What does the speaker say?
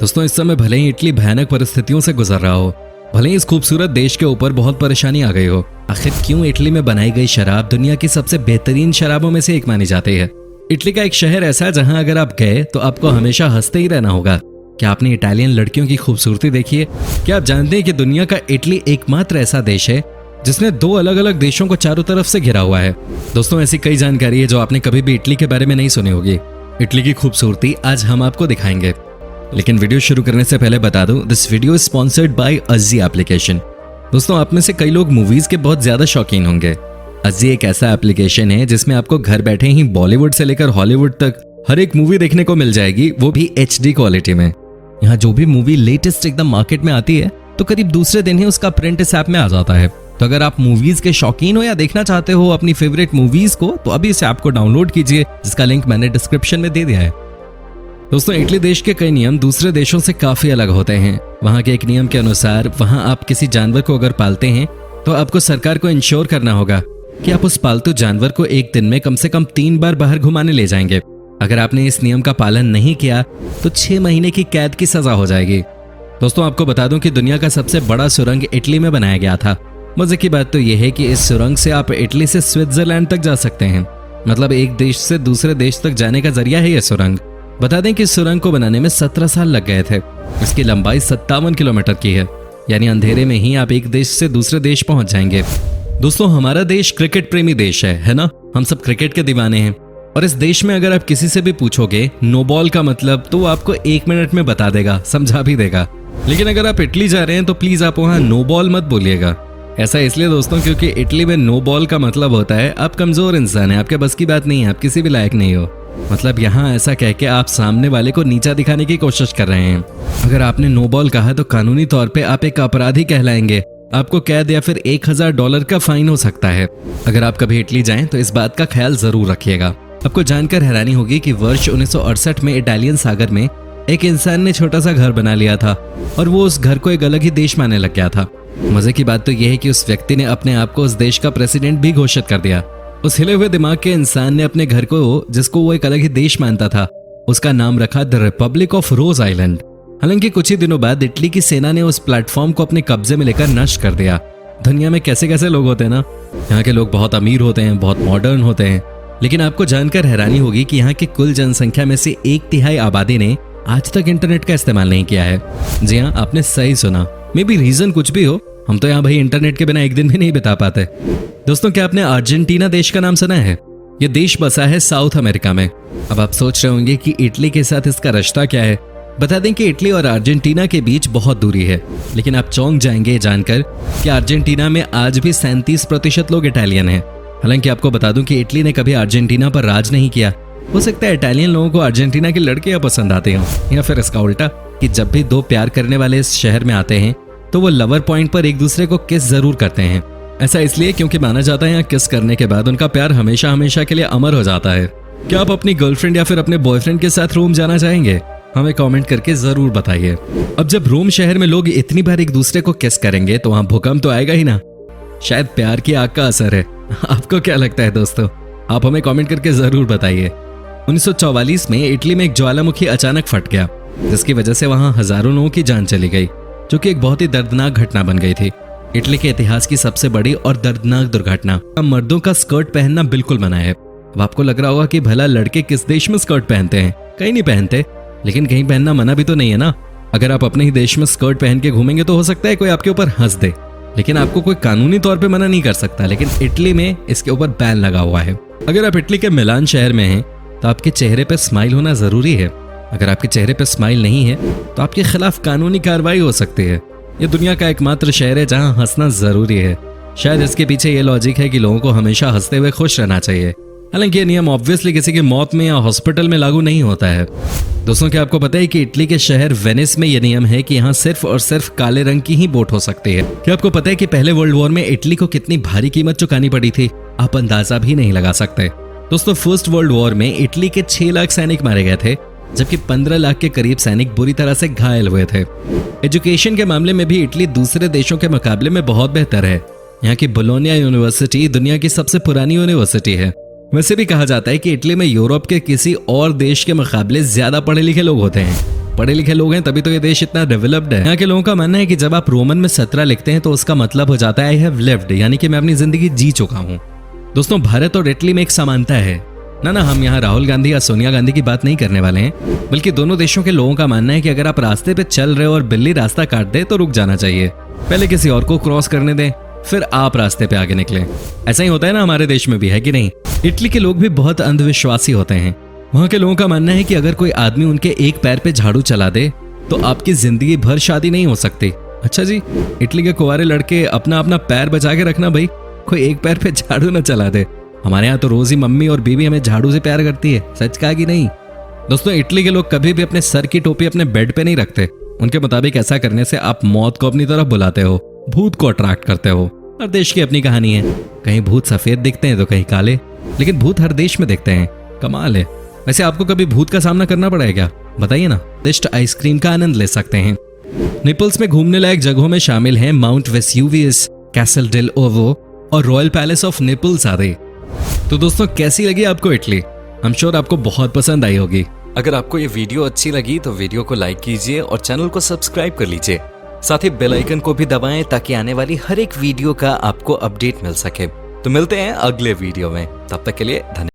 दोस्तों इस समय भले ही इटली भयानक परिस्थितियों से गुजर रहा हो, भले ही इस खूबसूरत देश के ऊपर बहुत परेशानी आ गई हो, आखिर क्यों इटली में बनाई गई शराब दुनिया की सबसे बेहतरीन शराबों में से एक मानी जाती है। इटली का एक शहर ऐसा है जहां अगर आप गए तो आपको हमेशा हंसते ही रहना होगा। क्या आपने इटालियन लड़कियों की खूबसूरती देखी है? क्या आप जानते हैं कि दुनिया का इटली एकमात्र ऐसा देश है जिसने दो अलग अलग देशों को चारों तरफ से घिरा हुआ है। दोस्तों ऐसी कई जानकारी है जो आपने कभी भी इटली के बारे में नहीं सुनी होगी। इटली की खूबसूरती आज हम आपको दिखाएंगे, लेकिन वीडियो शुरू करने से पहले बता दूं, this video is sponsored by Ajji application. दोस्तों आप में से कई लोग मूवीज के बहुत ज्यादा शौकीन होंगे। अज्जी एक ऐसा एप्लीकेशन है जिसमें आपको घर बैठे ही बॉलीवुड से लेकर हॉलीवुड तक हर एक मूवी देखने को मिल जाएगी, वो भी HD क्वालिटी में। यहाँ जो भी मूवी लेटेस्ट एकदम मार्केट में आती है तो करीब दूसरे दिन ही उसका प्रिंट इस ऐप में आ जाता है। तो अगर आप मूवीज के शौकीन हो या देखना चाहते हो अपनी फेवरेट मूवीज को, तो अभी इस ऐप को डाउनलोड कीजिए, जिसका लिंक मैंने डिस्क्रिप्शन में दे दिया है। दोस्तों इटली देश के कई नियम दूसरे देशों से काफी अलग होते हैं। वहाँ के एक नियम के अनुसार वहाँ आप किसी जानवर को अगर पालते हैं तो आपको सरकार को इंश्योर करना होगा कि आप उस पालतू जानवर को एक दिन में कम से कम 3 बार बाहर घुमाने ले जाएंगे। अगर आपने इस नियम का पालन नहीं किया तो 6 महीने की कैद की सजा हो जाएगी। दोस्तों आपको बता दूं कि दुनिया का सबसे बड़ा सुरंग इटली में बनाया गया था। मजे की बात तो यह है कि इस सुरंग से आप इटली से स्विट्जरलैंड तक जा सकते हैं। मतलब एक देश से दूसरे देश तक जाने का जरिया है यह सुरंग। बता दें कि इस सुरंग को बनाने में 17 साल लग गए थे। इसकी लंबाई 57 किलोमीटर की है, यानी अंधेरे में ही आप एक देश से दूसरे देश पहुंच जाएंगे। दोस्तों हमारा देश क्रिकेट प्रेमी देश है ना? हम सब क्रिकेट के दीवाने हैं। और इस देश में अगर आप किसी से भी पूछोगे नो बॉल का मतलब, तो वो आपको 1 मिनट में बता देगा, समझा भी देगा। लेकिन अगर आप इटली जा रहे हैं तो प्लीज आप वहाँ नो बॉल मत बोलिएगा। ऐसा इसलिए दोस्तों क्योंकि इटली में नो बॉल का मतलब होता है आप कमजोर इंसान हैं, आपके बस की बात नहीं है, आप किसी भी लायक नहीं हो। मतलब यहाँ ऐसा कह के आप सामने वाले को नीचा दिखाने की कोशिश कर रहे हैं। अगर आपने नो बॉल कहा तो कानूनी तौर पे आप एक अपराधी कहलाएंगे। आपको कैद या फिर $1000 का फाइन हो सकता है। अगर आप कभी इटली जाएं तो इस बात का ख्याल जरूर रखिएगा। आपको जानकर हैरानी होगी कि वर्ष 1968 में इटालियन सागर में एक इंसान ने छोटा सा घर बना लिया था और वो उस घर को एक अलग ही देश मानने लग गया था। मजे की बात तो यह है कि उस व्यक्ति ने अपने आप को उस देश का प्रेसिडेंट भी घोषित कर दिया। उस हिले हुए दिमाग के इंसान ने अपने घर को, जिसको वो एक अलग ही देश मानता था, उसका नाम रखा the Republic of rose island. हालांकि कुछ ही दिनों बाद इटली की सेना ने उस प्लेटफॉर्म को अपने कब्जे में लेकर नष्ट कर दिया। दुनिया में कैसे कैसे लोग होते हैं ना। यहाँ के लोग बहुत अमीर होते हैं, बहुत मॉडर्न होते हैं, लेकिन आपको जानकर हैरानी होगी कि यहाँ की कुल जनसंख्या में से 1/3 आबादी ने आज तक इंटरनेट का इस्तेमाल नहीं किया है। जी हाँ, आपने सही सुना। मे बी रीजन कुछ भी हो, हम तो यहाँ भाई इंटरनेट के बिना एक दिन भी नहीं बिता पाते। दोस्तों क्या आपने अर्जेंटीना देश का नाम सुना है? ये देश बसा है साउथ अमेरिका में। अब आप सोच रहे होंगे कि इटली के साथ इसका रिश्ता क्या है। बता दें कि इटली और अर्जेंटीना के बीच बहुत दूरी है, लेकिन आप चौंक जाएंगे जानकर कि अर्जेंटीना में आज भी 37% लोग इटालियन हैं। हालांकि आपको बता दूं कि इटली ने कभी अर्जेंटीना पर राज नहीं किया। हो सकता है इटालियन लोगों को अर्जेंटीना की लड़कियां पसंद आती हों, या फिर इसका उल्टा कि जब भी दो प्यार करने वाले इस शहर में आते हैं तो वो लवर पॉइंट पर एक दूसरे को किस जरूर करते हैं। ऐसा इसलिए क्योंकि माना जाता है यहाँ किस करने के बाद उनका प्यार हमेशा हमेशा के लिए अमर हो जाता है। क्या आप अपनी गर्लफ्रेंड या फिर अपने बॉयफ्रेंड के साथ रोम जाना चाहेंगे? हमें कमेंट करके जरूर बताइए। अब जब रोम शहर में लोग इतनी बार एक दूसरे को किस करेंगे तो वहां भूकंप तो आएगा ही ना। शायद प्यार की आग का असर है। आपको क्या लगता है दोस्तों? आप हमें कमेंट करके जरूर बताइए। 1944 में इटली में एक ज्वालामुखी अचानक फट गया, जिसकी वजह से वहां हजारों लोगों की जान चली गई, जो कि एक बहुत ही दर्दनाक घटना बन गई थी। इटली के इतिहास की सबसे बड़ी और दर्दनाक दुर्घटना। मर्दों का स्कर्ट पहनना बिल्कुल मना है। अब आपको लग रहा होगा कि भला लड़के किस देश में स्कर्ट पहनते हैं? कहीं नहीं पहनते, लेकिन कहीं पहनना मना भी तो नहीं है ना। अगर आप अपने ही देश में स्कर्ट पहन के घूमेंगे तो हो सकता है कोई आपके ऊपर हंस दे, लेकिन आपको कोई कानूनी तौर पे मना नहीं कर सकता। लेकिन इटली में इसके ऊपर बैन लगा हुआ है। अगर आप इटली के मिलान शहर में हैं तो आपके चेहरे पे स्माइल होना जरूरी है। अगर आपके चेहरे पे स्माइल नहीं है तो आपके खिलाफ कानूनी कार्रवाई हो सकती है। ये दुनिया का एकमात्र शहर है जहां हंसना जरूरी है। शायद इसके पीछे ये लॉजिक है कि लोगों को हमेशा हंसते हुए खुश रहना चाहिए। हालांकि ये नियम ऑब्वियसली किसी की मौत में या हॉस्पिटल में लागू नहीं होता है। दोस्तों क्या आपको पता है कि इटली के शहर वेनिस में यह नियम है कि यहाँ सिर्फ और सिर्फ काले रंग की ही बोट हो सकती है। क्या आपको पता है कि पहले वर्ल्ड वॉर में इटली को कितनी भारी कीमत चुकानी पड़ी थी? आप अंदाजा भी नहीं लगा सकते। दोस्तों फर्स्ट वर्ल्ड वॉर में इटली के 6 लाख सैनिक मारे गए थे, जबकि 15 लाख के करीब सैनिक बुरी तरह से घायल हुए थे। एजुकेशन के मामले में भी इटली दूसरे देशों के मुकाबले में बहुत बेहतर है। यहाँ की बोलोनिया यूनिवर्सिटी दुनिया की सबसे पुरानी यूनिवर्सिटी है। वैसे भी कहा जाता है कि इटली में यूरोप के किसी और देश के मुकाबले ज्यादा पढ़े लिखे लोग होते हैं। पढ़े लिखे लोग हैं तभी तो ये देश इतना डेवलप्ड है। यहाँ के लोगों का मानना है कि जब आप रोमन में 17 लिखते हैं तो उसका मतलब हो जाता है आई हैव लिव्ड, यानी कि मैं अपनी जिंदगी जी चुका हूँ। दोस्तों भारत और इटली में एक समानता है ना, हम यहाँ राहुल गांधी या सोनिया गांधी की बात नहीं करने वाले हैं, बल्कि दोनों देशों के लोगों का मानना है कि अगर आप रास्ते पे चल रहे हो और बिल्ली रास्ता काट दे तो रुक जाना चाहिए, पहले किसी और को क्रॉस करने दें फिर आप रास्ते पे आगे निकले। ऐसा ही होता है ना हमारे देश में भी, है कि नहीं? इटली के लोग भी बहुत अंधविश्वासी होते हैं। वहाँ के लोगों का मानना है कि अगर कोई आदमी उनके एक पैर पे झाड़ू चला दे तो आपकी जिंदगी भर शादी नहीं हो सकती। अच्छा जी, इटली के कुंवारे लड़के अपना अपना पैर बचा के रखना भाई, कोई एक पैर पे झाड़ू ना चला दे। हमारे यहाँ तो रोज ही मम्मी और बीवी हमें झाड़ू से प्यार करती है, सच कहा कि नहीं? दोस्तों इटली के लोग कभी भी अपने सर की टोपी अपने बेड पे नहीं रखते। उनके मुताबिक ऐसा करने से आप मौत को अपनी तरफ बुलाते हो, भूत को अट्रैक्ट करते हो। हर देश की अपनी कहानी है, कहीं भूत सफेद दिखते हैं तो कहीं काले, लेकिन भूत हर देश में दिखते हैं, कमाल है। वैसे आपको कभी भूत का सामना करना पड़ा है क्या? बताइए ना। टेस्ट आइसक्रीम का आनंद ले सकते हैं। नेपल्स में घूमने लायक जगहों में शामिल हैं माउंट वेस्यूवियस, कैसल डेल ओवो और रॉयल पैलेस ऑफ नेपल्स आदि। तो दोस्तों कैसी लगी आपको इटली? आई एम श्योर आपको बहुत पसंद आई होगी। अगर आपको ये वीडियो अच्छी लगी तो वीडियो को लाइक कीजिए और चैनल को सब्सक्राइब कर लीजिए। साथ ही बेल आइकन को भी दबाएं ताकि आने वाली हर एक वीडियो का आपको अपडेट मिल सके। तो मिलते हैं अगले वीडियो में, तब तक के लिए धन्यवाद।